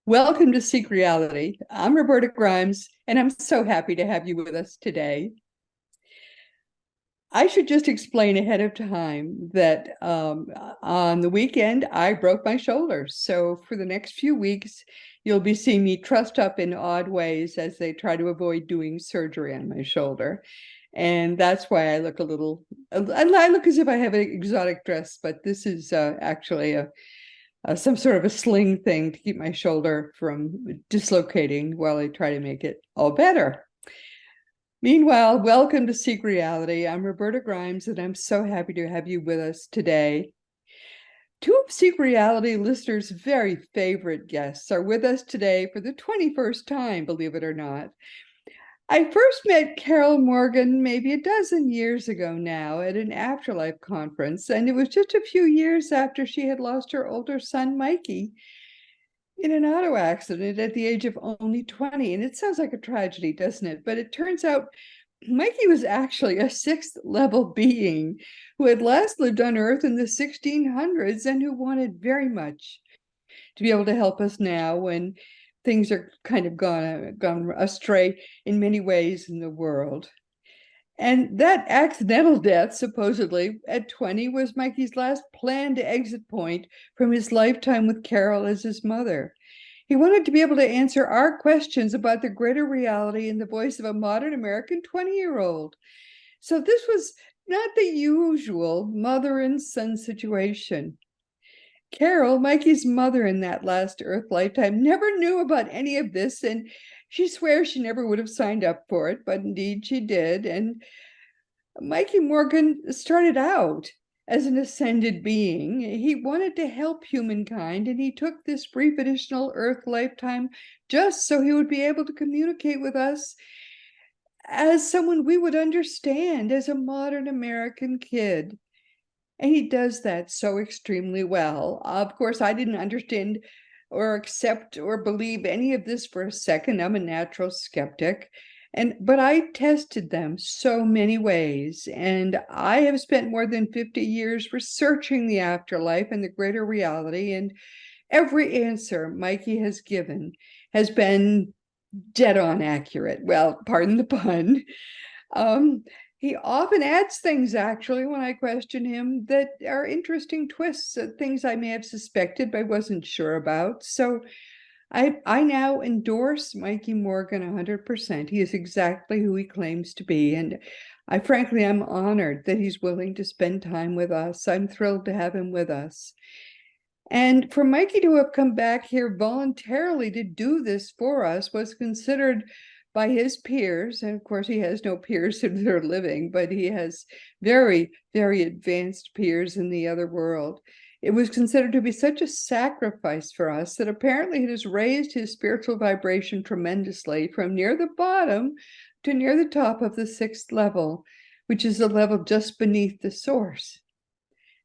Welcome to Seek Reality. I'm Roberta Grimes, and I'm so happy to have you with us today. I should just explain ahead of time that on the weekend, I broke my shoulder. So for the next few weeks, you'll be seeing me trussed up in odd ways as they try to avoid doing surgery on my shoulder. And that's why I look I look as if I have an exotic dress, but this is actually some sort of a sling thing to keep my shoulder from dislocating while I try to make it all better. Meanwhile, welcome to Seek Reality. I'm Roberta Grimes, and I'm so happy to have you with us today. Two of Seek Reality listeners' very favorite guests are with us today for the 21st time, believe it or not. I first met Carol Morgan maybe a dozen years ago now at an Afterlife conference, and it was just a few years after she had lost her older son, Mikey, in an auto accident at the age of only 20. And it sounds like a tragedy, doesn't it? But it turns out Mikey was actually a sixth level being who had last lived on Earth in the 1600s and who wanted very much to be able to help us now when things are kind of gone astray in many ways in the world. And that accidental death, supposedly at 20, was Mikey's last planned exit point from his lifetime with Carol as his mother. He wanted to be able to answer our questions about the greater reality in the voice of a modern American 20-year-old. So this was not the usual mother and son situation. Carol, Mikey's mother in that last Earth lifetime, never knew about any of this, and she swears she never would have signed up for it, but indeed she did. And Mikey Morgan started out as an ascended being. He wanted to help humankind, and he took this brief additional Earth lifetime just so he would be able to communicate with us as someone we would understand as a modern American kid. And he does that so extremely well. Of course, I didn't understand or accept or believe any of this for a second. I'm a natural skeptic. But I tested them so many ways. And I have spent more than 50 years researching the afterlife and the greater reality. And every answer Mikey has given has been dead on accurate. Well, pardon the pun. He often adds things, actually, when I question him that are interesting twists, things I may have suspected but wasn't sure about. So I now endorse Mikey Morgan 100%. He is exactly who he claims to be. And I frankly am honored that he's willing to spend time with us. I'm thrilled to have him with us. And for Mikey to have come back here voluntarily to do this for us was considered by his peers, and of course he has no peers that are living, but he has very, very advanced peers in the other world. It was considered to be such a sacrifice for us that apparently it has raised his spiritual vibration tremendously from near the bottom to near the top of the sixth level, which is the level just beneath the source.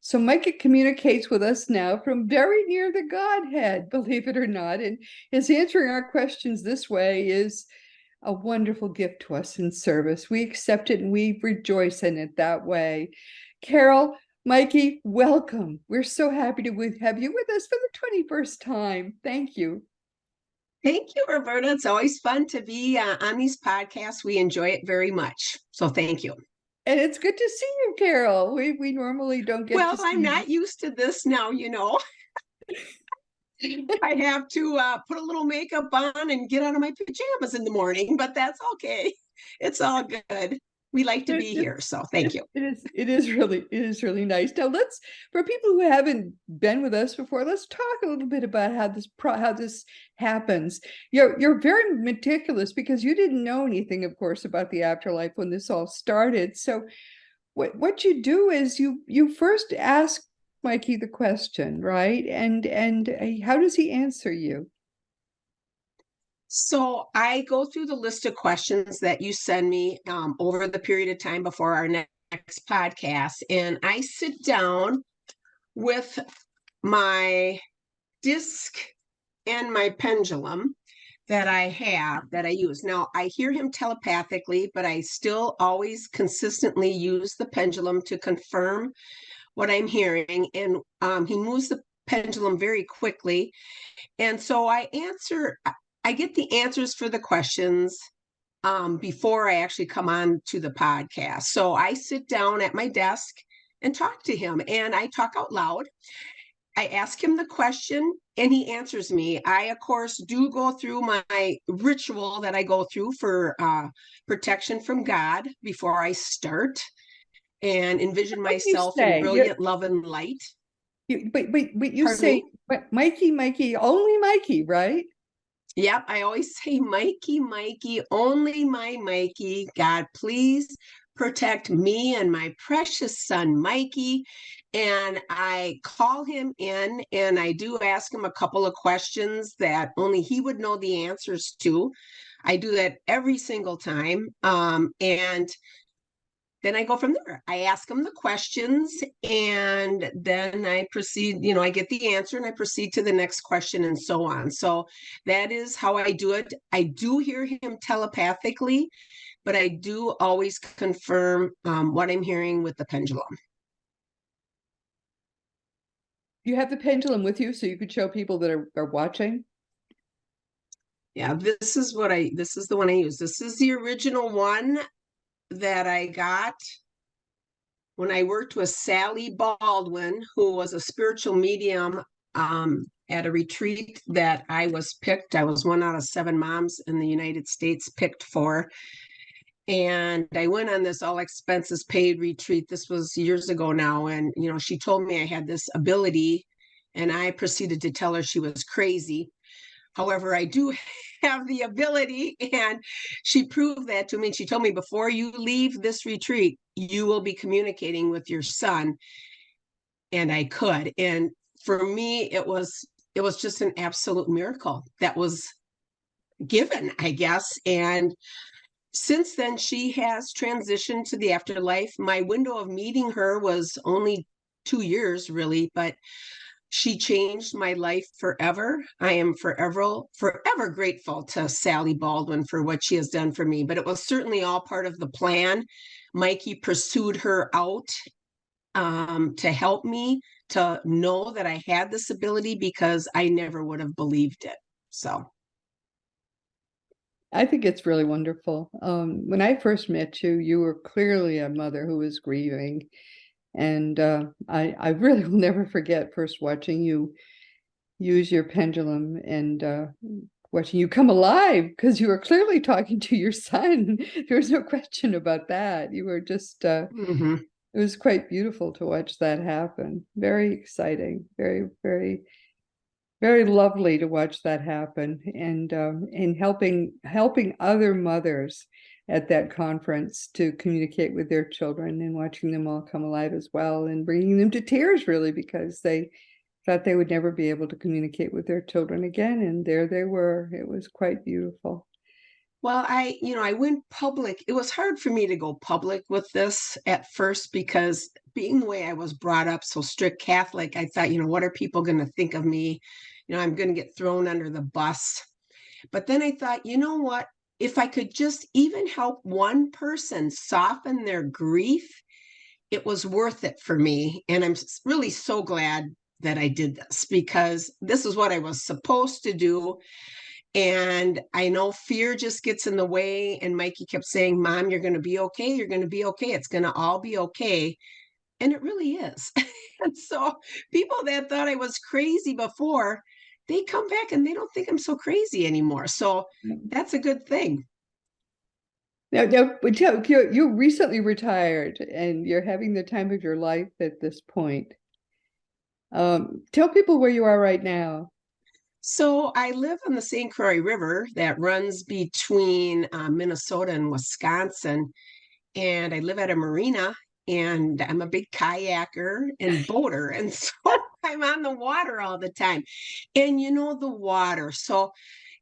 So Micah communicates with us now from very near the Godhead, believe it or not, and his answering our questions this way is a wonderful gift to us in service. We accept it and we rejoice in it that way. Carol, Mikey, welcome. We're so happy to have you with us for the 21st time. Thank you. Thank you, Roberta. It's always fun to be on these podcasts. We enjoy it very much. So thank you. And it's good to see you, Carol. We normally don't get to see I'm not used to this now, I have to put a little makeup on and get out of my pajamas in the morning, but that's okay. It's all good. We like to be here, so thank you. It is really nice. Now for people who haven't been with us before, let's talk a little bit about how this happens. You're very meticulous because you didn't know anything, of course, about the afterlife when this all started. So what you do is you first ask Mikey the question, right? And how does he answer you? So I go through the list of questions that you send me over the period of time before our next podcast, and I sit down with my disc and my pendulum that I use. Now, I hear him telepathically, but I still always consistently use the pendulum to confirm what I'm hearing. And he moves the pendulum very quickly. And so I get the answers for the questions before I actually come on to the podcast. So I sit down at my desk and talk to him, and I talk out loud. I ask him the question and he answers me. I, of course, do go through my ritual that I go through for protection from God before I start and envision What do you myself in say? brilliant love and light. But you Pardon say, me? Mikey, only Mikey, right? Yep, I always say, Mikey, Mikey, only my Mikey. God, please protect me and my precious son, Mikey. And I call him in and I do ask him a couple of questions that only he would know the answers to. I do that every single time. And then I go from there. I ask them the questions and then I proceed, I get the answer and I proceed to the next question and so on. So that is how I do it. I do hear him telepathically, but I do always confirm what I'm hearing with the pendulum. You have the pendulum with you so you could show people that are watching. Yeah, this is the one I use. This is the original one that I got when I worked with Sally Baldwin, who was a spiritual medium at a retreat that I was picked. I was one out of 7 moms in the United States picked for. And I went on this all expenses paid retreat. This was years ago now. And, she told me I had this ability, and I proceeded to tell her she was crazy. However, I do have the ability, and she proved that to me. And she told me, before you leave this retreat, you will be communicating with your son. And I could. And for me, it was just an absolute miracle that was given, I guess. And since then, she has transitioned to the afterlife. My window of meeting her was only 2 years, really, but she changed my life forever. I am forever grateful to Sally Baldwin for what she has done for me, but it was certainly all part of the plan. Mikey pursued her out to help me to know that I had this ability because I never would have believed it. So. I think it's really wonderful. When I first met you, you were clearly a mother who was grieving. And I really will never forget first watching you use your pendulum and watching you come alive because you were clearly talking to your son. There was no question about that. You were just, Mm-hmm. it was quite beautiful to watch that happen. Very exciting, very, very, very lovely to watch that happen, and helping other mothers at that conference to communicate with their children and watching them all come alive as well and bringing them to tears, really, because they thought they would never be able to communicate with their children again, and there they were. It was quite beautiful. Well, I went public. It was hard for me to go public with this at first because being the way I was brought up, so strict Catholic, I thought, what are people going to think of me? I'm going to get thrown under the bus. But then I thought, you know what? If I could just even help one person soften their grief, it was worth it for me. And I'm really so glad that I did this because this is what I was supposed to do. And I know fear just gets in the way. And Mikey kept saying, Mom, you're going to be okay. You're going to be okay. It's going to all be okay. And it really is. And so people that thought I was crazy before, they come back and they don't think I'm so crazy anymore. So that's a good thing. Now, you recently retired and you're having the time of your life at this point. Tell people where you are right now. So I live on the St. Croix River that runs between Minnesota and Wisconsin. And I live at a marina and I'm a big kayaker and boater. And so I'm on the water all the time. And the water. So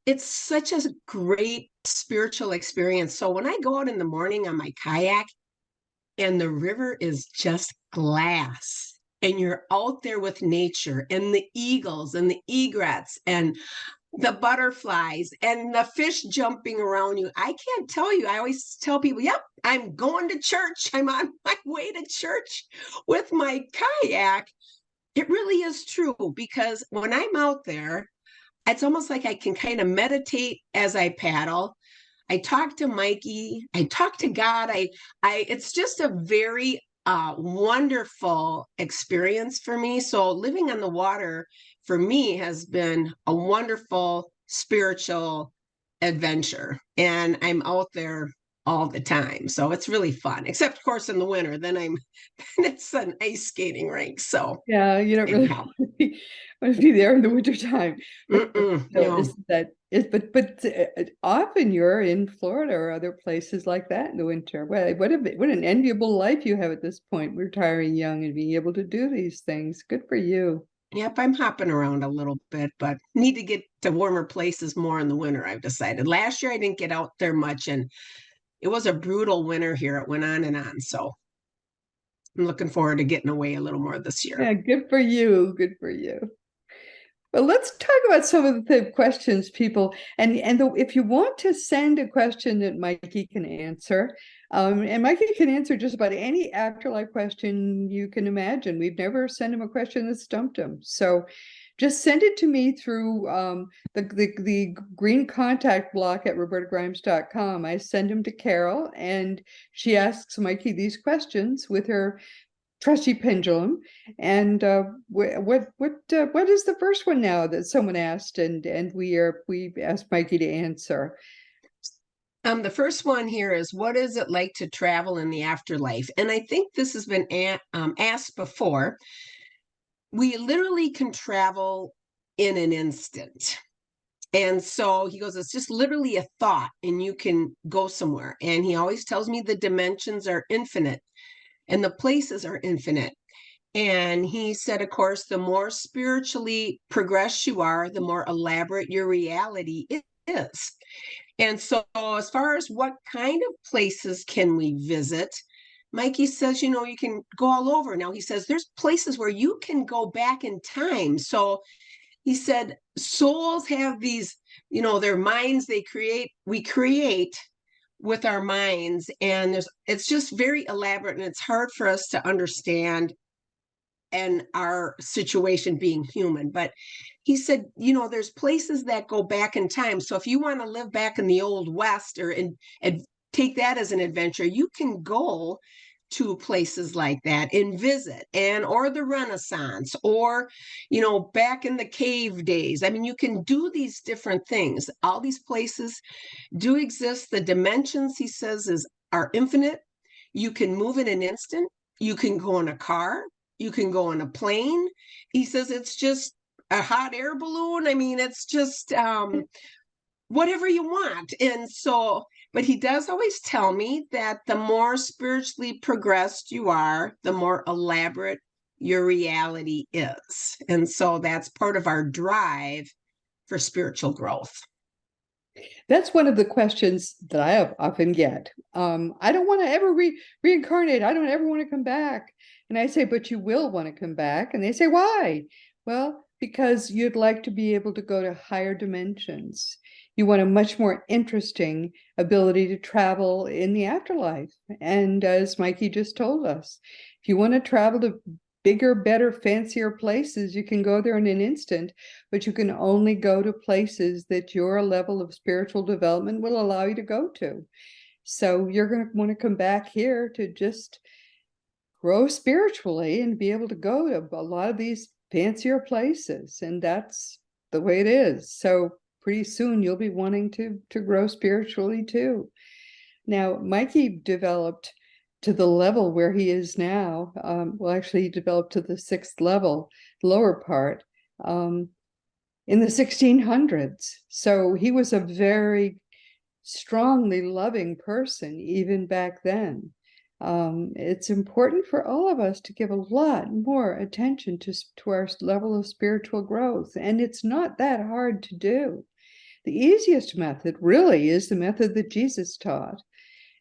it's such a great spiritual experience. So when I go out in the morning on my kayak and the river is just glass and you're out there with nature and the eagles and the egrets and the butterflies and the fish jumping around you. I can't tell you. I always tell people, yep, I'm going to church. I'm on my way to church with my kayak. It really is true because when I'm out there, it's almost like I can kind of meditate as I paddle. I talk to Mikey, I talk to God. It's just a very wonderful experience for me. So living on the water for me has been a wonderful spiritual adventure. And I'm out there all the time. So it's really fun, except of course in the winter, then it's an ice skating rink. So Yeah, you don't really anyhow, want to be there in the wintertime. But still, no. is that is but often you're in Florida or other places like that in the winter. Well, what an enviable life you have at this point, retiring young and being able to do these things. Good for you. Yep, I'm hopping around a little bit, but need to get to warmer places more in the winter, I've decided. Last year I didn't get out there much and it was a brutal winter here. It went on and on. So I'm looking forward to getting away a little more this year. Yeah, good for you. Good for you. Well, let's talk about some of the questions people if you want to send a question that Mikey can answer, and Mikey can answer just about any afterlife question you can imagine. We've never sent him a question that stumped him, so just send it to me through the green contact block at robertagrimes.com. I send them to Carol, and she asks Mikey these questions with her trusty pendulum. And what is the first one now that someone asked, and we asked Mikey to answer? The first one here is, what is it like to travel in the afterlife? And I think this has been asked before. We literally can travel in an instant. And so he goes, it's just literally a thought and you can go somewhere. And he always tells me the dimensions are infinite and the places are infinite. And he said, of course, the more spiritually progressed you are, the more elaborate your reality is. And so, as far as what kind of places can we visit, Mikey says, you can go all over. Now, he says there's places where you can go back in time. So, he said, souls have these, their minds we create with our minds. And it's just very elaborate and it's hard for us to understand and our situation being human. But he said, there's places that go back in time. So if you want to live back in the old West and take that as an adventure, you can go to places like that and visit, or the Renaissance, or back in the cave days. I mean, you can do these different things. All these places do exist. The dimensions, he says, are infinite. You can move in an instant. You can go in a car. You can go in a plane. He says it's just a hot air balloon. I mean, it's just whatever you want. And so, but he does always tell me that the more spiritually progressed you are, the more elaborate your reality is. And so that's part of our drive for spiritual growth. That's one of the questions that I often get. I don't want to ever reincarnate. I don't ever want to come back. And I say, but you will want to come back. And they say, why? Well, because you'd like to be able to go to higher dimensions. You want a much more interesting ability to travel in the afterlife. And as Mikey just told us, if you want to travel to bigger, better, fancier places, you can go there in an instant, but you can only go to places that your level of spiritual development will allow you to go to. So you're going to want to come back here to just grow spiritually and be able to go to a lot of these fancier places. And that's the way it is. So pretty soon you'll be wanting to grow spiritually too. Now, Mikey developed to the level where he is now. Well, actually, he developed to the 6th level, lower part, in the 1600s. So he was a very strongly loving person even back then. It's important for all of us to give a lot more attention to our level of spiritual growth. And it's not that hard to do. The easiest method really is the method that Jesus taught.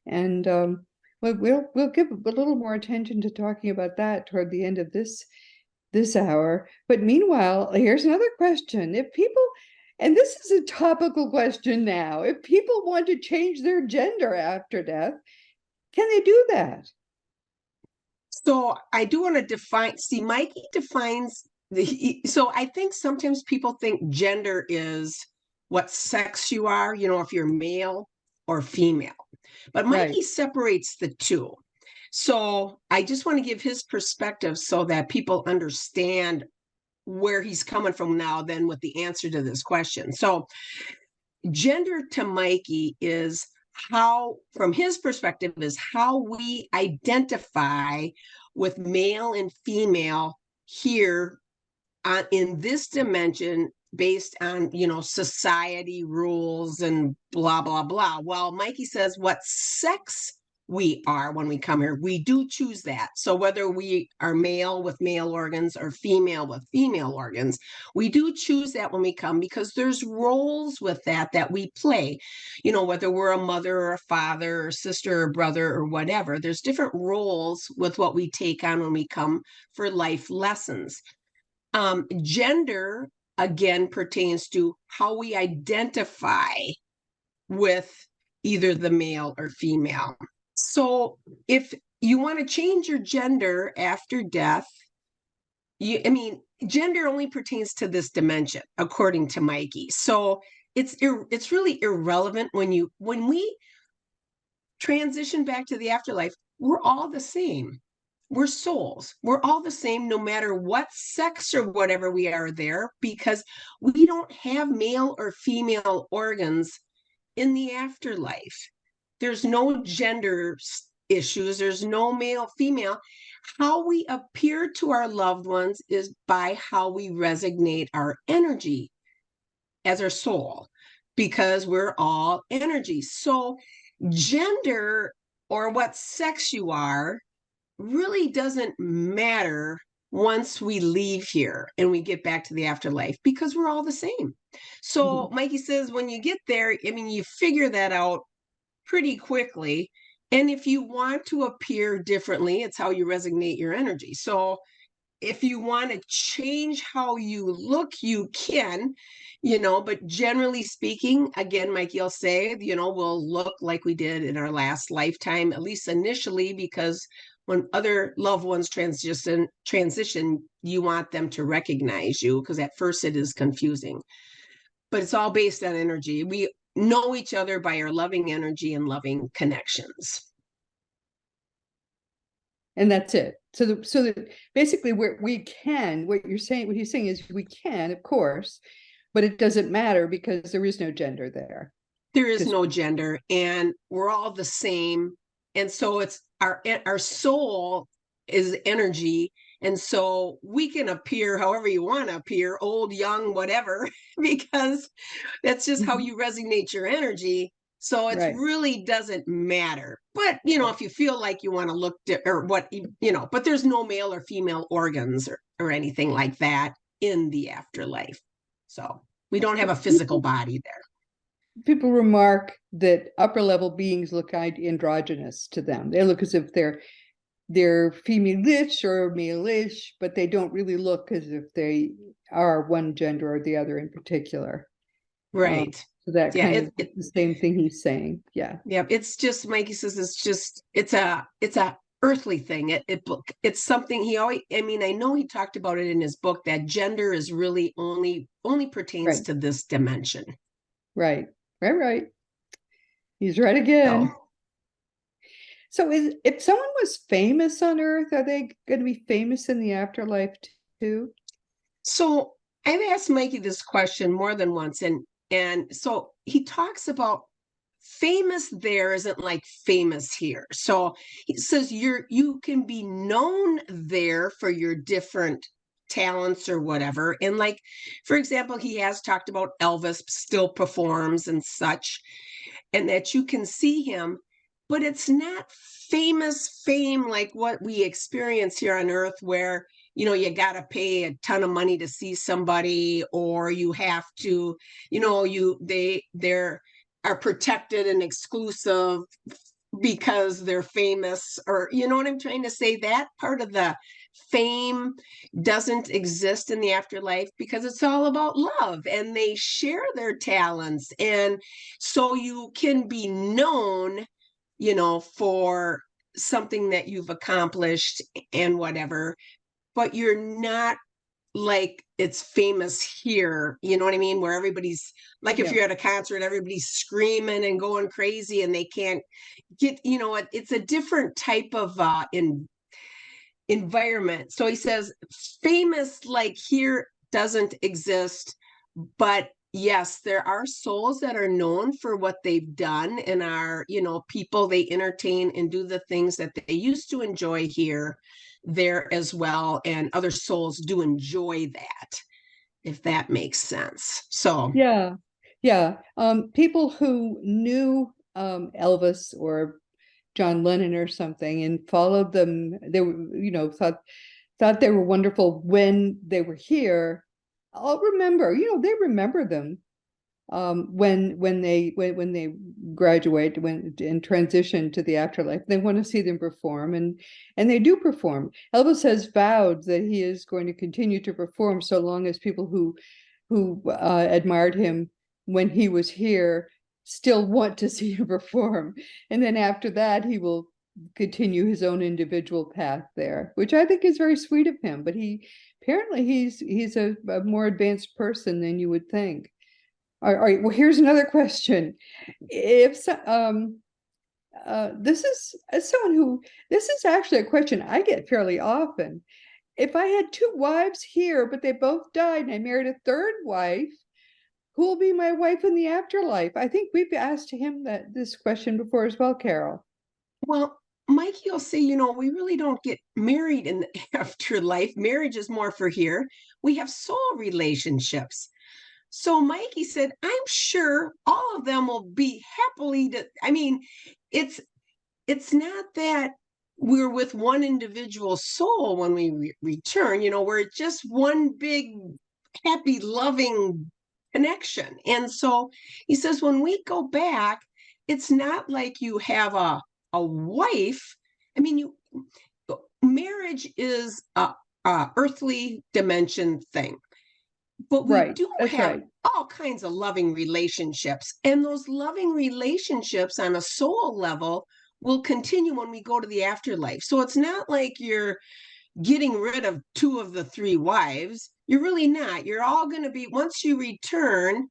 And we'll give a little more attention to talking about that toward the end of this hour. But meanwhile, here's another question. If people, and this is a topical question now, if people want to change their gender after death, can they do that? So I do want to see, Mikey defines so I think sometimes people think gender is what sex you are, if you're male or female. But Right. Mikey separates the two. So I just want to give his perspective so that people understand where he's coming from now, then with the answer to this question. So gender to Mikey is how, from his perspective, is how we identify with male and female here in this dimension based on society rules and blah blah blah. Well, Mikey says what sex we are when we come here, we do choose that. So whether we are male with male organs or female with female organs, we do choose that when we come, because there's roles with that we play. Whether we're a mother or a father or sister or brother or whatever, there's different roles with what we take on when we come for life lessons. Gender, again, pertains to how we identify with either the male or female. So if you want to change your gender after death, gender only pertains to this dimension, according to Mikey. So it's really irrelevant when we transition back to the afterlife. We're all the same. We're souls. We're all the same, no matter what sex or whatever we are there, because we don't have male or female organs in the afterlife. There's no gender issues. There's no male, female. How we appear to our loved ones is by how we resonate our energy as our soul, because we're all energy. So gender or what sex you are really doesn't matter once we leave here and we get back to the afterlife, because we're all the same. So Mikey says when you get there, you figure that out pretty quickly. And if you want to appear differently, it's how you resonate your energy. So if you want to change how you look, you can, but generally speaking, again, Mikey will say, we'll look like we did in our last lifetime, at least initially, because when other loved ones transition, you want them to recognize you, because at first it is confusing. But it's all based on energy. We know each other by our loving energy and loving connections. And that's it. So that basically what he's saying is we can, of course, but it doesn't matter because there is no gender there. There is no gender, and we're all the same. And so it's our soul is energy. And so we can appear however you want to appear, old, young, whatever, because that's just how you resonate your energy. So it really doesn't matter. But, if you feel like you want to look or what, but there's no male or female organs or anything like that in the afterlife. So we don't have a physical body there. People remark that upper level beings look androgynous to them. They look as if they're female-ish or male-ish, but they don't really look as if they are one gender or the other in particular. Right. So that it's the same thing he's saying. Yeah. Yeah. It's just, Mikey says, it's a earthly thing. It's something I know he talked about it in his book, that gender is really only pertains to this dimension. Right. He's right again. So if someone was famous on Earth, are they going to be famous in the afterlife too? So I've asked Mikey this question more than once, and so he talks about famous there isn't like famous here. So he says you can be known there for your different talents or whatever. And like, for example, he has talked about Elvis still performs and such, and that you can see him, but it's not famous fame like what we experience here on Earth, where you got to pay a ton of money to see somebody, or you have to, they're are protected and exclusive because they're famous, or what I'm trying to say. That part of the fame doesn't exist in the afterlife, because it's all about love and they share their talents. And so you can be known, for something that you've accomplished and whatever, but you're not like it's famous here, you know what I mean? Where everybody's like, if Yeah. you're at a concert, everybody's screaming and going crazy and they can't get, it's a different type of environment. So he says, famous like here doesn't exist, but yes, there are souls that are known for what they've done and are, people they entertain and do the things that they used to enjoy here, there as well. And other souls do enjoy that, if that makes sense. So, Yeah. Yeah. People who knew Elvis or John Lennon or something and followed them, they were, thought they were wonderful when they were here. I'll remember, they remember them when they graduate, when and transition to the afterlife. They want to see them perform, and they do perform. Elvis has vowed that he is going to continue to perform so long as people who admired him when he was here still want to see him perform. And then after that, he will continue his own individual path there, which I think is very sweet of him. But apparently he's a more advanced person than you would think. All right, well, here's another question. If this is as someone who this is actually a question I get fairly often. If I had two wives here, but they both died, and I married a third wife, who will be my wife in the afterlife? I think we've asked him this question before as well, Carol. well, Mikey will say, we really don't get married in the afterlife. Marriage is more for here. We have soul relationships. So Mikey said, I'm sure all of them will be happily I mean, it's not that we're with one individual soul when we return, we're just one big happy loving connection. And so he says when we go back, it's not like you have a wife. I mean, marriage is a earthly dimension thing, but we Right, do that's have right. all kinds of loving relationships. And those loving relationships on a soul level will continue when we go to the afterlife. So it's not like you're getting rid of two of the three wives. You're really not. You're all going to be, once you return,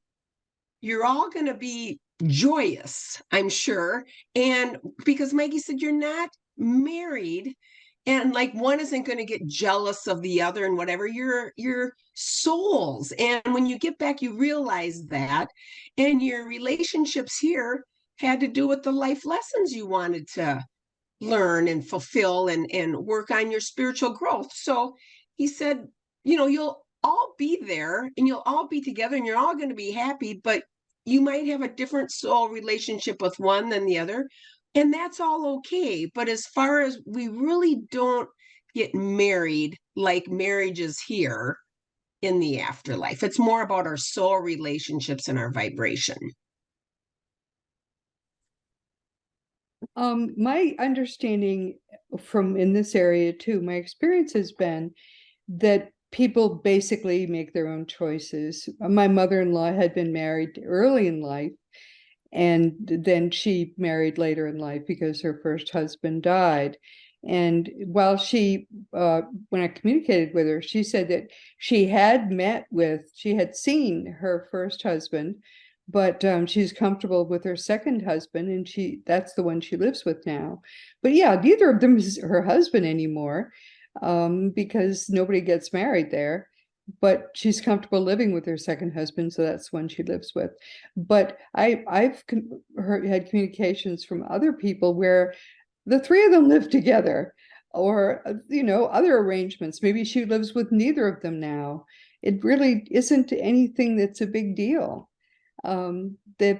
you're all going to be joyous, I'm sure. And because Maggie said you're not married, and like one isn't going to get jealous of the other and whatever, you're souls. And when you get back, you realize that. And your relationships here had to do with the life lessons you wanted to learn and fulfill and work on your spiritual growth. So he said, you'll all be there and you'll all be together and you're all going to be happy, but you might have a different soul relationship with one than the other. And that's all okay. But as far as we really don't get married like marriage is here in the afterlife, it's more about our soul relationships and our vibration. My understanding from in this area too, my experience has been that people basically make their own choices. My mother-in-law had been married early in life, and then she married later in life because her first husband died. And while when I communicated with her, she said that she had seen her first husband, but she's comfortable with her second husband, and that's the one she lives with now. But yeah, neither of them is her husband anymore, because nobody gets married there. But she's comfortable living with her second husband, so that's one she lives with. But I've had communications from other people where the three of them live together, or other arrangements. Maybe she lives with neither of them now. It really isn't anything that's a big deal. The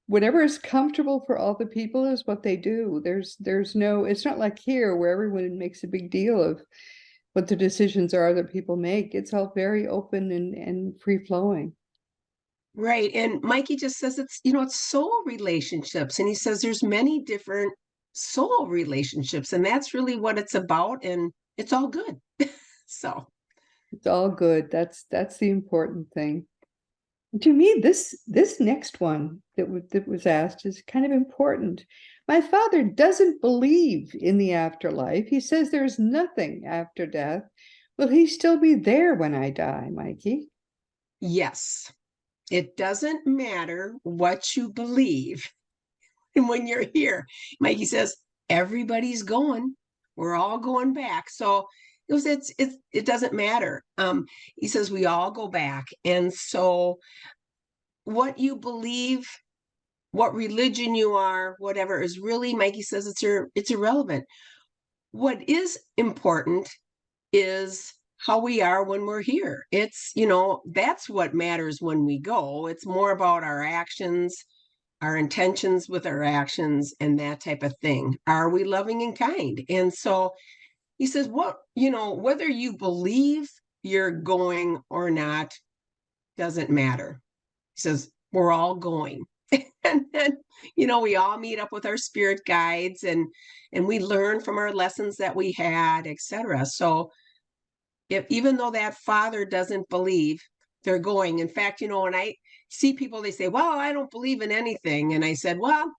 whatever is comfortable for all the people is what they do. There's no, it's not like here where everyone makes a big deal of what the decisions are that people make. It's all very open and free flowing. Right. And Mikey just says it's soul relationships. And he says there's many different soul relationships. And that's really what it's about. And it's all good. So, It's all good. That's the important thing. To me, this next one that was asked is kind of important. My father doesn't believe in the afterlife. He says there's nothing after death. Will he still be there when I die, Mikey? Yes, it doesn't matter what you believe. And when you're here, Mikey says, everybody's going. We're all going back. So it doesn't matter. He says we all go back. And so what you believe, what religion you are, whatever is really, Mikey says it's irrelevant. What is important is how we are when we're here. It's, that's what matters when we go. It's more about our actions, our intentions with our actions, and that type of thing. Are we loving and kind? And so he says, whether you believe you're going or not doesn't matter. He says, we're all going. And then, we all meet up with our spirit guides and we learn from our lessons that we had, etc. So even though that father doesn't believe, they're going. In fact, when I see people, they say, well, I don't believe in anything. And I said, well,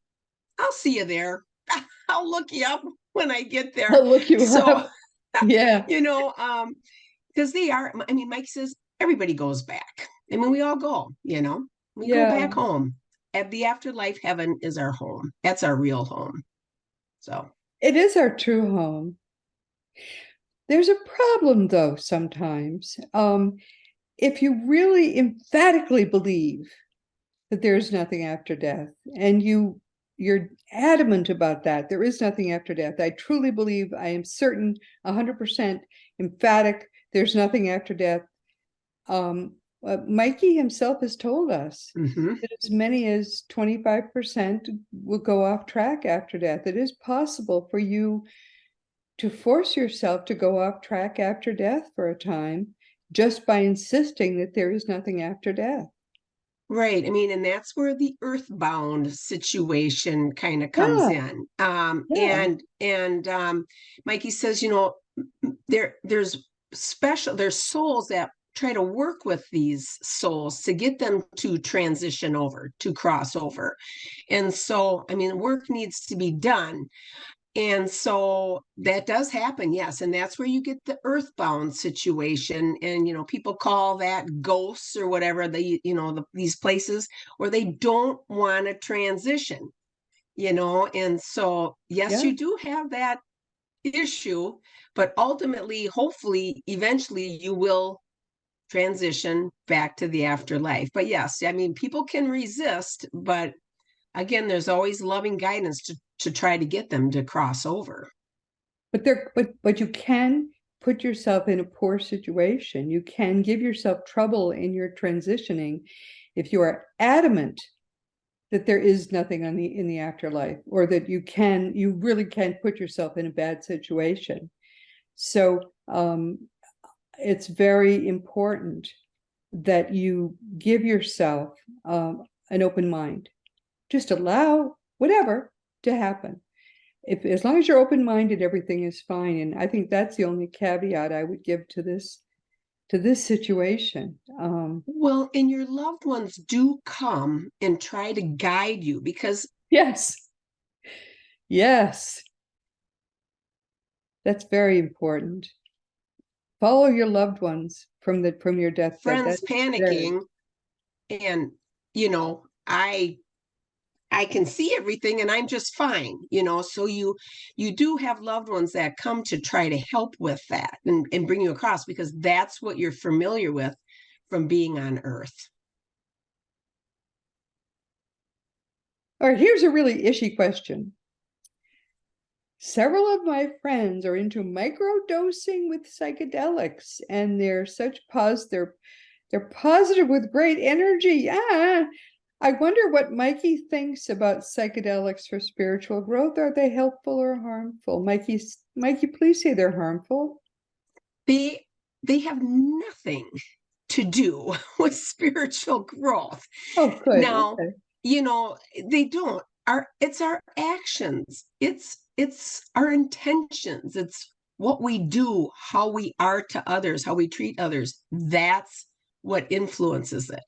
I'll see you there. I'll look you up when I get there. I'll look you So, up. Yeah. Because they are, Mike says everybody goes back. We all go, we go Yeah. back home. At the afterlife, heaven is our home. That's our real home. So It is our true home. There's a problem though sometimes. If you really emphatically believe that there is nothing after death, and you're adamant about that, there is nothing after death. I truly believe, I am certain, 100% emphatic, there's nothing after death. Mikey himself has told us that as many as 25% will go off track after death. It is possible for you to force yourself to go off track after death for a time just by insisting that there is nothing after death. Right. And that's where the earthbound situation kind of comes Yeah, in. yeah, And Mikey says, there's souls that try to work with these souls to get them to transition over, to cross over. And so, work needs to be done. And so that does happen, yes. And that's where you get the earthbound situation. And, people call that ghosts or whatever, these places where they don't want to transition, And so, yes, yeah. you do have that issue, but ultimately, hopefully, eventually you will transition back to the afterlife. But yes, people can resist, but again, there's always loving guidance to try to get them to cross over. But you can put yourself in a poor situation. You can give yourself trouble in your transitioning if you are adamant that there is nothing in the afterlife, or that you really can put yourself in a bad situation. So it's very important that you give yourself an open mind. Just allow whatever to happen. As long as you're open-minded, everything is fine. And I think that's the only caveat I would give to this situation. Well, and your loved ones do come and try to guide you because Yes, yes, that's very important. Follow your loved ones from your deathbed. friends That is very, panicking and I can see everything and I'm just fine, so you do have loved ones that come to try to help with that and bring you across because that's what you're familiar with from being on earth. all right, here's a really ishy question. Several of my friends are into microdosing with psychedelics, and they're positive with great energy. Ah, I wonder what Mikey thinks about psychedelics for spiritual growth. Are they helpful or harmful? Mikey, please say they're harmful. They have nothing to do with spiritual growth. Oh, good. Now, Okay. they don't. It's our actions. It's our intentions. It's what we do, how we are to others, how we treat others. That's what influences it.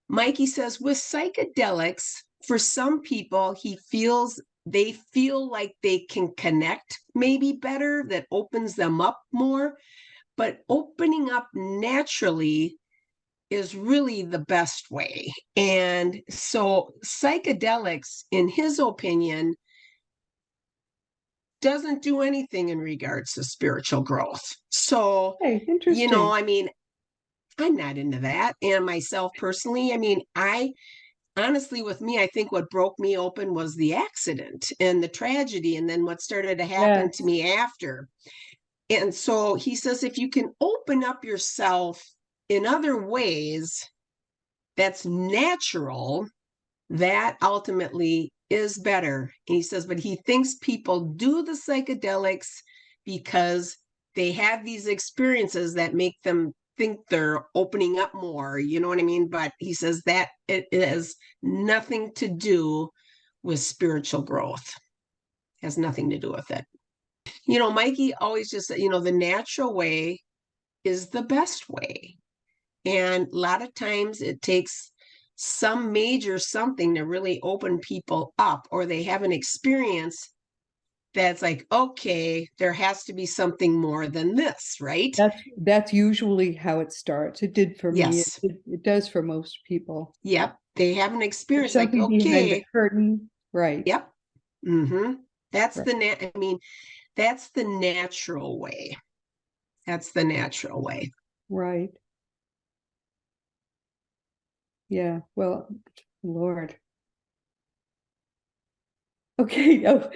Mikey says with psychedelics, for some people, they feel like they can connect maybe better, that opens them up more. But opening up naturally is really the best way. And so psychedelics, in his opinion, doesn't do anything in regards to spiritual growth. So, Hey, interesting. I mean, I'm not into that. And myself personally, I mean, I honestly, with me, I think what broke me open was the accident and the tragedy, and then what started to happen to Yes, me after. And so he says, if you can open up yourself in other ways, that's natural, that ultimately is better. And he says, but he thinks people do the psychedelics because they have these experiences that make them think they're opening up more. You know what I mean? But he says that it has nothing to do with spiritual growth, has nothing to do with it. Mikey always just said, the natural way is the best way. And a lot of times it takes some major something to really open people up, or they have an experience that's like, okay, there has to be something more than this, right? that's usually how it starts. It did for me. Yes. It does for most people. Yep. They have an There's experience like, something behind the okay, curtain. Right. yep. Mm-hmm. That's Right. I mean, that's the natural way. That's the natural way. Right. Yeah. Well, Lord. Okay. Oh,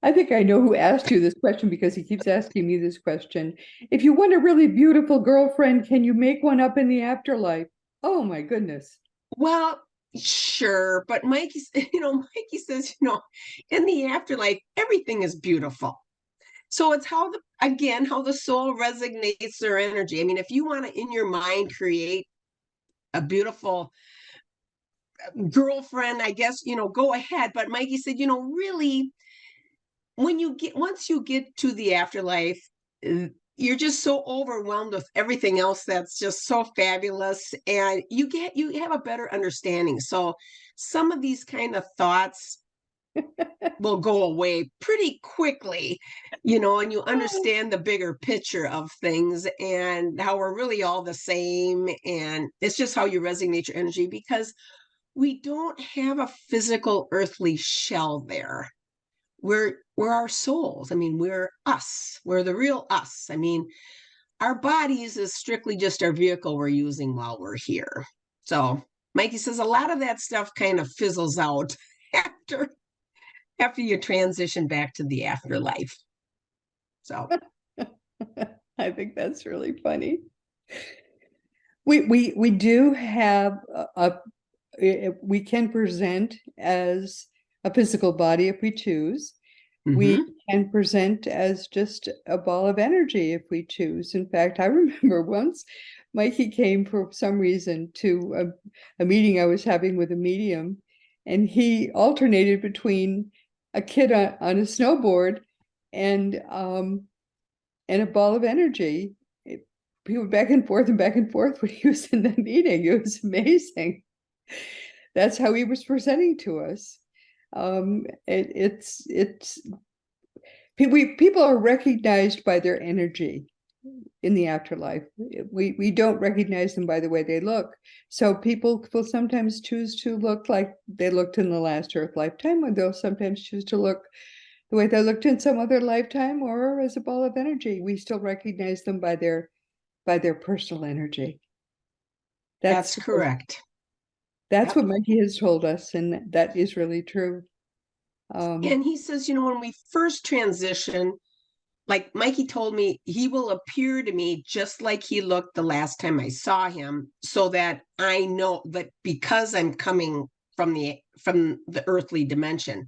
I think I know who asked you this question because he keeps asking me this question. If you want a really beautiful girlfriend, can you make one up in the afterlife? Oh my goodness. Well, sure, but Mikey, Mikey says, in the afterlife, everything is beautiful. So it's how the soul resonates their energy. I mean, if you want to, in your mind, create a beautiful girlfriend, I guess, go ahead. But Mikey said, really, once you get to the afterlife, you're just so overwhelmed with everything else that's just so fabulous, and you have a better understanding. So some of these kind of thoughts will go away pretty quickly, and you understand the bigger picture of things and how we're really all the same. And it's just how you resonate your energy, because we don't have a physical earthly shell there. We're our souls. I mean, we're us. We're the real us. I mean, our bodies is strictly just our vehicle we're using while we're here. So Mikey says a lot of that stuff kind of fizzles out after you transition back to the afterlife. So I think that's really funny. We do have we can present as a physical body if we choose. We mm-hmm. can present as just a ball of energy if we choose. In fact, I remember once Mikey came for some reason to a meeting I was having with a medium, and he alternated between a kid on a snowboard and a ball of energy. He went back and forth and back and forth when he was in the meeting. It was amazing. That's how he was presenting to us. It's people are recognized by their energy in the afterlife. We don't recognize them by the way they look. So people will sometimes choose to look like they looked in the last earth lifetime, or they'll sometimes choose to look the way they looked in some other lifetime, or as a ball of energy. We still recognize them by their personal energy. That's That's correct. that's Yep. what Mikey has told us, and that is really true. And he says, when we first transition, like Mikey told me, he will appear to me just like he looked the last time I saw him, so that I know that, because I'm coming from the earthly dimension.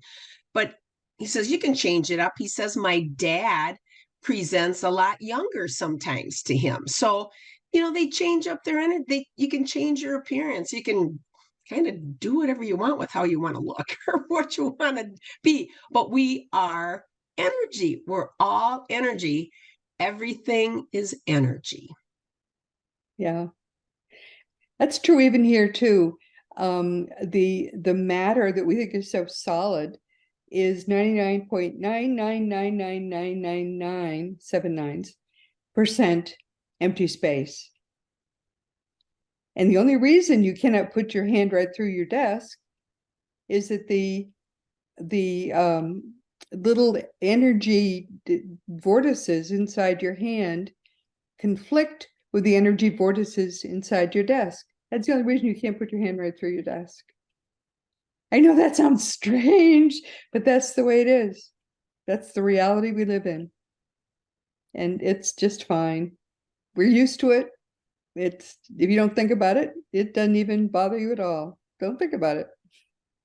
But he says you can change it up. He says my dad presents a lot younger sometimes to him. So, they change up their energy. You can change your appearance. You can kind of do whatever you want with how you want to look or what you want to be. But we are energy. We're all energy. Everything is energy. Yeah, that's true even here too. the matter that we think is so solid is 99.999999979% empty space. And the only reason you cannot put your hand right through your desk is that the little energy vortices inside your hand conflict with the energy vortices inside your desk. That's the only reason you can't put your hand right through your desk. I know that sounds strange, but that's the way it is. That's the reality we live in. And it's just fine. We're used to it. It's, if you don't think about it, it doesn't even bother you at all. Don't think about it.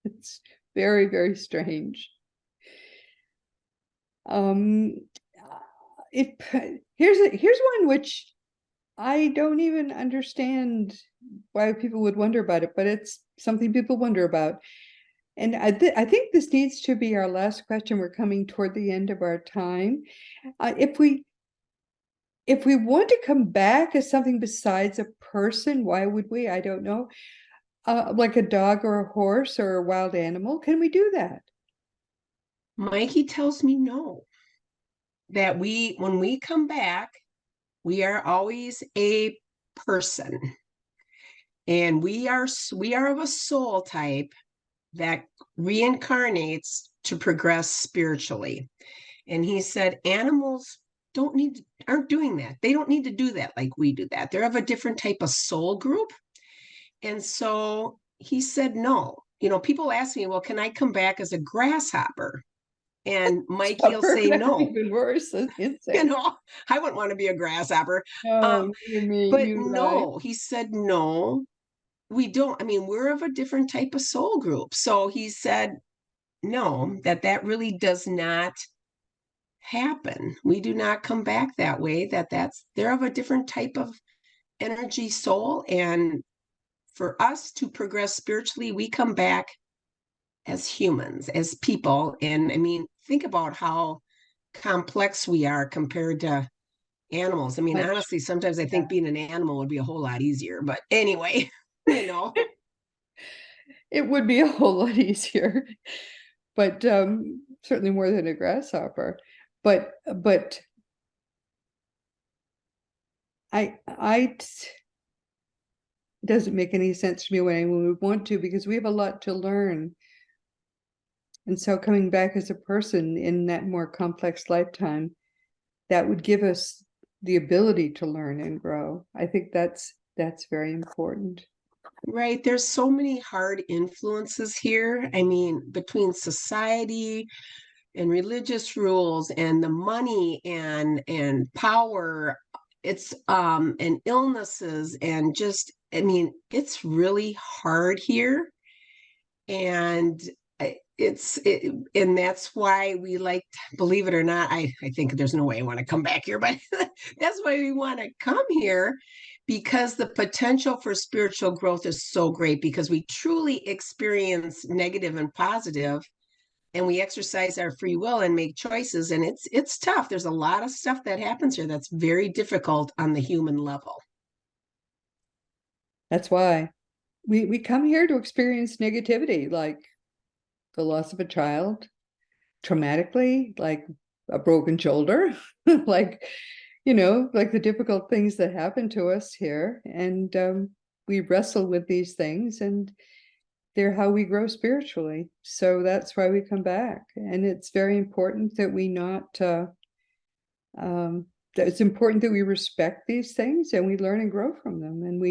It's very, very strange. Here's one which I don't even understand why people would wonder about it, but it's something people wonder about. And I think this needs to be our last question. We're coming toward the end of our time. If we want to come back as something besides a person, why would we? I don't know. Like a dog or a horse or a wild animal, can we do that? Mikey tells me no, that when we come back, we are always a person. And we are of a soul type that reincarnates to progress spiritually. And he said animals aren't doing that. They don't need to do that like we do that. They're of a different type of soul group. And so he said no. You know, people ask me, well, can I come back as a grasshopper? And Mikey will say no. Even worse. You know, I wouldn't want to be a grasshopper. No, but no, he said no, we don't. I mean, we're of a different type of soul group. So he said no, that really does not happen. We do not come back that way. They're of a different type of energy soul. And for us to progress spiritually, we come back as humans, as people. And I mean, think about how complex we are compared to animals. I mean, honestly, sometimes I think being an animal would be a whole lot easier. But anyway, you know. It would be a whole lot easier, but certainly more than a grasshopper. But it doesn't make any sense to me when I would want to, because we have a lot to learn. And so coming back as a person in that more complex lifetime, that would give us the ability to learn and grow. I think that's very important. Right. There's so many hard influences here. I mean, between society and religious rules and the money and power, it's and illnesses, and just, I mean, it's really hard here. And and that's why we like, believe it or not, I think there's no way I want to come back here, but that's why we want to come here, because the potential for spiritual growth is so great, because we truly experience negative and positive, and we exercise our free will and make choices. And it's tough. There's a lot of stuff that happens here that's very difficult on the human level. That's why we come here to experience negativity, like the loss of a child, traumatically, like a broken shoulder, like, like the difficult things that happen to us here. And we wrestle with these things, and they're how we grow spiritually. So that's why we come back. And it's very important that we not, it's important that we respect these things and we learn and grow from them. And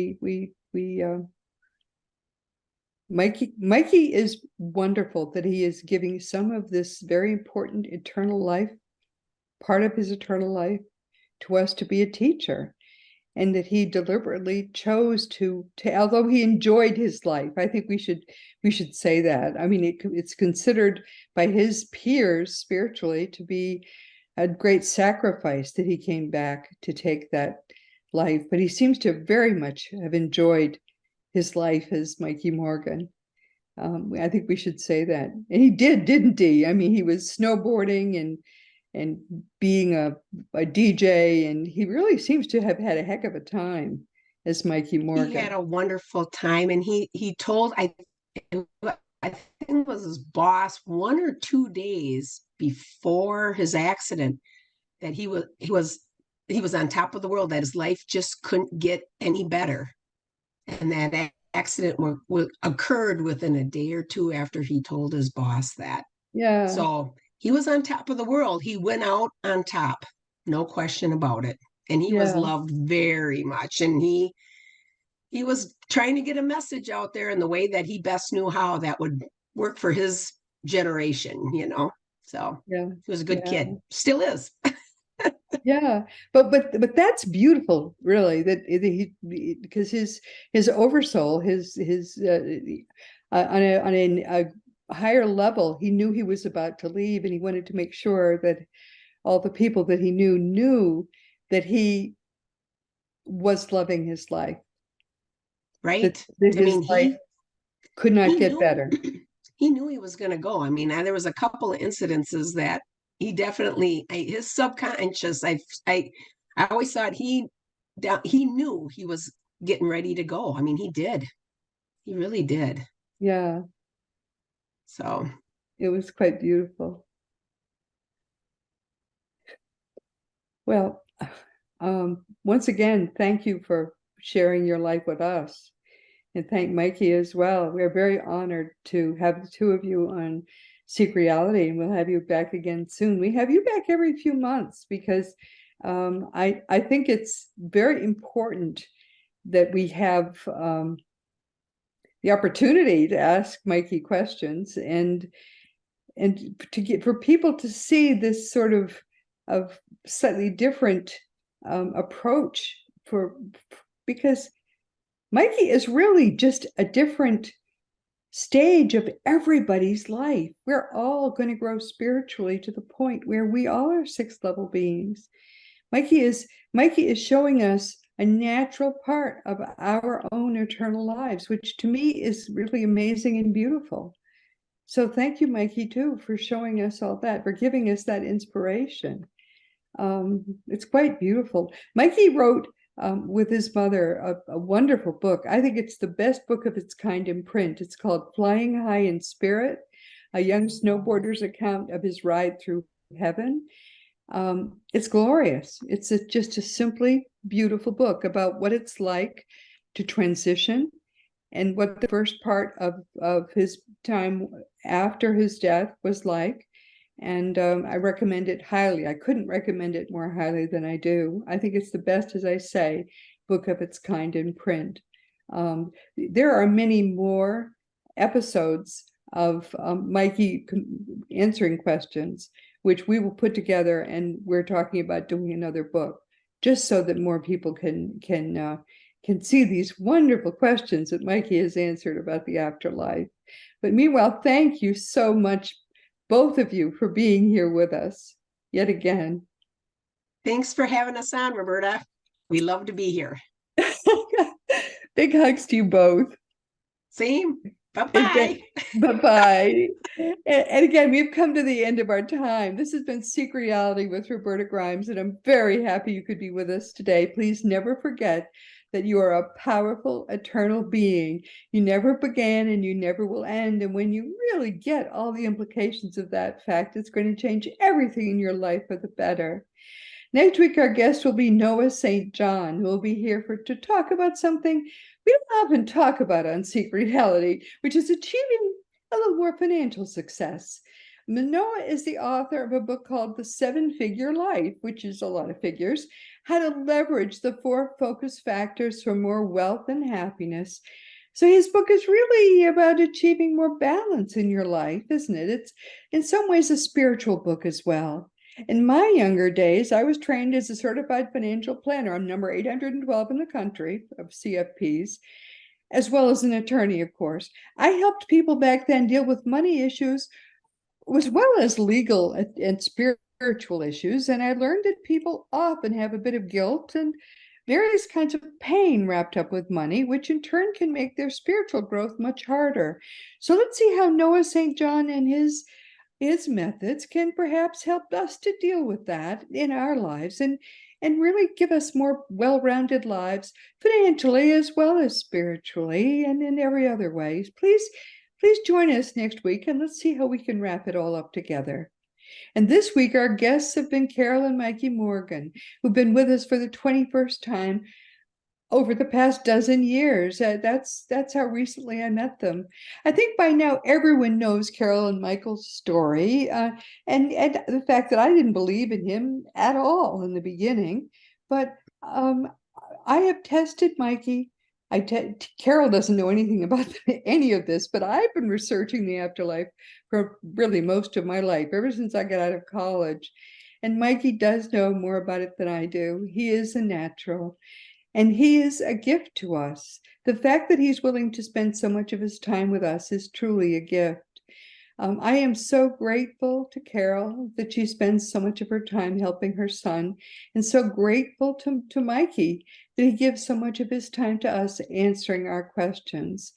Mikey is wonderful that he is giving some of this very important eternal life, part of his eternal life, to us to be a teacher, and that he deliberately chose to although he enjoyed his life. I think we should say that. I mean, it's considered by his peers spiritually to be a great sacrifice that he came back to take that life, but he seems to very much have enjoyed his life as Mikey Morgan. I think we should say that. And he did, didn't he? I mean, he was snowboarding and being a DJ, and he really seems to have had a heck of a time as Mikey He had Morgan. a wonderful time, and he told I think it was his boss 1 or 2 days before his accident that he was on top of the world, that his life just couldn't get any better, and that accident occurred within a day or two after he told his boss that. Yeah, So he was on top of the world. He went out on top, no question about it. And he was yeah, loved very much. And he was trying to get a message out there in the way that he best knew how that would work for his generation. So yeah, he was a good yeah. kid, still is. Yeah, but that's beautiful, really. That he because his oversoul, his on a higher level, he knew he was about to leave, and he wanted to make sure that all the people that he knew that he was loving his life, that, Right. that I his mean, life could not he get knew better. he knew he was going to go. I mean, there was a couple of incidences that he definitely, his subconscious, I always thought he knew he was getting ready to go. I mean, he did. He really did. Yeah, So it was quite beautiful. Well, once again, thank you for sharing your life with us. And thank Mikey as well. We're very honored to have the two of you on Seek Reality, and we'll have you back again soon. We have you back every few months because I think it's very important that we have the opportunity to ask Mikey questions and to get for people to see this sort of slightly different approach because Mikey is really just a different stage of everybody's life. We're all going to grow spiritually to the point where we all are sixth level beings. Mikey is showing us a natural part of our own eternal lives, which to me is really amazing and beautiful. So thank you, Mikey, too, for showing us all that, for giving us that inspiration. It's quite beautiful. Mikey wrote with his mother a wonderful book. I think it's the best book of its kind in print. It's called Flying High in Spirit, a young snowboarder's account of his ride through heaven. It's glorious. It's just a simply beautiful book about what it's like to transition and what the first part of his time after his death was like. And I recommend it highly. I couldn't recommend it more highly than I do. I think it's the best, as I say, book of its kind in print. There are many more episodes of Mikey answering questions, which we will put together, and we're talking about doing another book, just so that more people can see these wonderful questions that Mikey has answered about the afterlife. But meanwhile, thank you so much, both of you, for being here with us yet again. thanks for having us on, Roberta. We love to be here. Big hugs to you both. Same. It's Bye-bye. been, bye-bye. And again, we've come to the end of our time. This has been Seek Reality with Roberta Grimes, and I'm very happy you could be with us today. Please never forget that you are a powerful, eternal being. You never began and you never will end. And when you really get all the implications of that fact, it's going to change everything in your life for the better. Next week, our guest will be Noah St. John, who will be here to talk about something we don't often talk about on Seek Reality, which is achieving a little more financial success. Noah is the author of a book called The Seven-Figure Life, which is a lot of figures, how to leverage the 4 focus factors for more wealth and happiness. So his book is really about achieving more balance in your life, isn't it? It's in some ways a spiritual book as well. In my younger days, I was trained as a certified financial planner. I'm number 812 in the country of CFPs, as well as an attorney, of course. I helped people back then deal with money issues as well as legal and spiritual issues. And I learned that people often have a bit of guilt and various kinds of pain wrapped up with money, which in turn can make their spiritual growth much harder. So let's see how Noah St. John and his methods can perhaps help us to deal with that in our lives and and really give us more well-rounded lives, financially as well as spiritually and in every other way. Please join us next week and let's see how we can wrap it all up together. And this week, our guests have been Carol and Mikey Morgan, who've been with us for the 21st time over the past dozen years. That's how recently I met them. I think by now everyone knows Carol and Michael's story, and the fact that I didn't believe in him at all in the beginning. But I have tested Mikey. Carol doesn't know anything about any of this, but I've been researching the afterlife for really most of my life, ever since I got out of college. And Mikey does know more about it than I do. He is a natural. And he is a gift to us. The fact that he's willing to spend so much of his time with us is truly a gift. I am so grateful to Carol that she spends so much of her time helping her son, and so grateful to Mikey that he gives so much of his time to us answering our questions.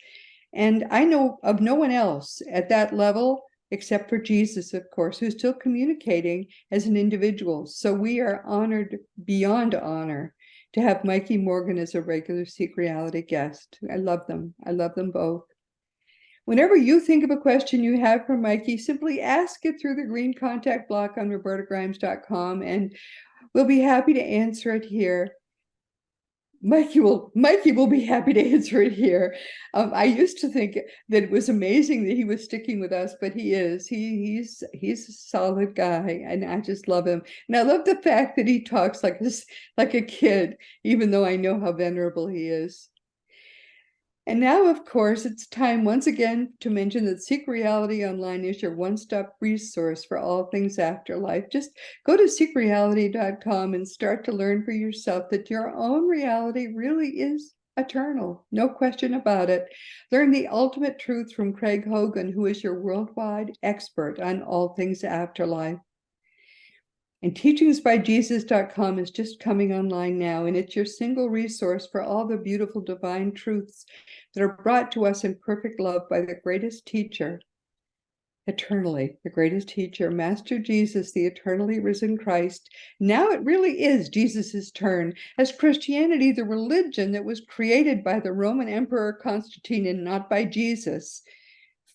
And I know of no one else at that level, except for Jesus, of course, who's still communicating as an individual. So we are honored beyond honor to have Mikey Morgan as a regular Seek Reality guest. I love them. I love them both. Whenever you think of a question you have for Mikey, simply ask it through the green contact block on robertagrimes.com, and we'll be happy to answer it here. Mikey will be happy to answer it here. I used to think that it was amazing that he was sticking with us, but he is. He's a solid guy, and I just love him. And I love the fact that he talks like a kid, even though I know how venerable he is. And now, of course, it's time once again to mention that Seek Reality Online is your one-stop resource for all things afterlife. Just go to seekreality.com and start to learn for yourself that your own reality really is eternal. No question about it. Learn the ultimate truth from Craig Hogan, who is your worldwide expert on all things afterlife. And teachingsbyjesus.com is just coming online now, and it's your single resource for all the beautiful divine truths that are brought to us in perfect love by the greatest teacher, eternally, the greatest teacher, Master Jesus, the eternally risen Christ. Now it really is Jesus's turn, as Christianity, the religion that was created by the Roman Emperor Constantine and not by Jesus,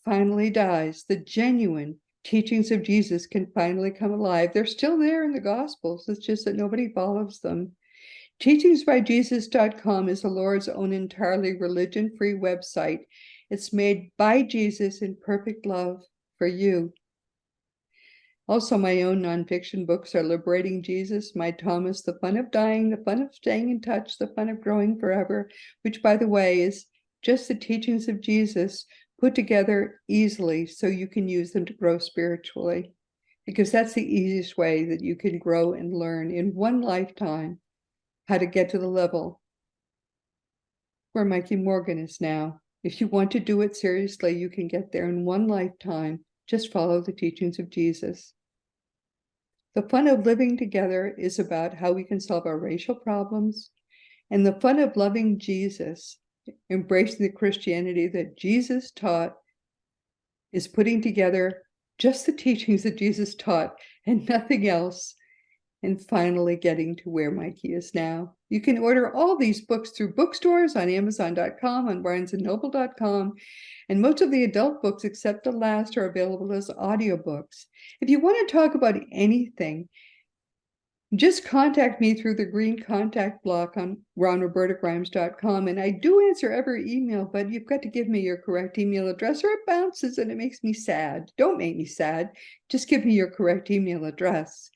finally dies. The genuine teachings of Jesus can finally come alive. They're still there in the Gospels. It's just that nobody follows them. Teachingsbyjesus.com is the Lord's own entirely religion-free website. It's made by Jesus in perfect love for you. Also, my own nonfiction books are Liberating Jesus, My Thomas, The Fun of Dying, The Fun of Staying in Touch, The Fun of Growing Forever, which, by the way, is just the teachings of Jesus put together easily so you can use them to grow spiritually, because that's the easiest way that you can grow and learn in one lifetime how to get to the level where Mikey Morgan is now. If you want to do it seriously, you can get there in one lifetime. Just follow the teachings of Jesus. The fun of living together is about how we can solve our racial problems, and the fun of loving Jesus, embracing the Christianity that Jesus taught, is putting together just the teachings that Jesus taught and nothing else, and finally getting to where Mikey is now. You can order all these books through bookstores, on Amazon.com, on BarnesandNoble.com, and most of the adult books, except the last, are available as audiobooks. If you want to talk about anything, just contact me through the green contact block on robertagrimes.com. And I do answer every email, but you've got to give me your correct email address or it bounces and it makes me sad. Don't make me sad. Just give me your correct email address.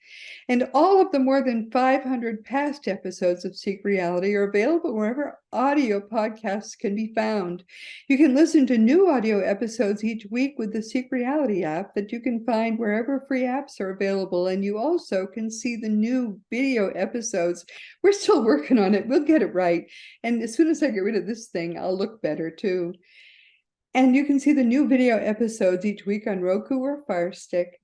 And all of the more than 500 past episodes of Seek Reality are available wherever audio podcasts can be found. You can listen to new audio episodes each week with the Seek Reality app that you can find wherever free apps are available. And you also can see the new video episodes. We're still working on it. We'll get it right. And as soon as I get rid of this thing, I'll look better too. And you can see the new video episodes each week on Roku or Fire Stick.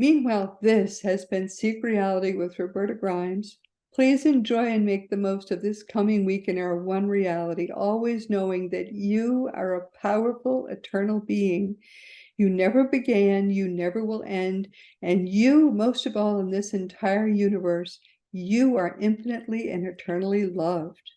Meanwhile, this has been Seek Reality with Roberta Grimes. Please enjoy and make the most of this coming week in our one reality, always knowing that you are a powerful, eternal being. You never began, you never will end, and you, most of all in this entire universe, You are infinitely and eternally loved.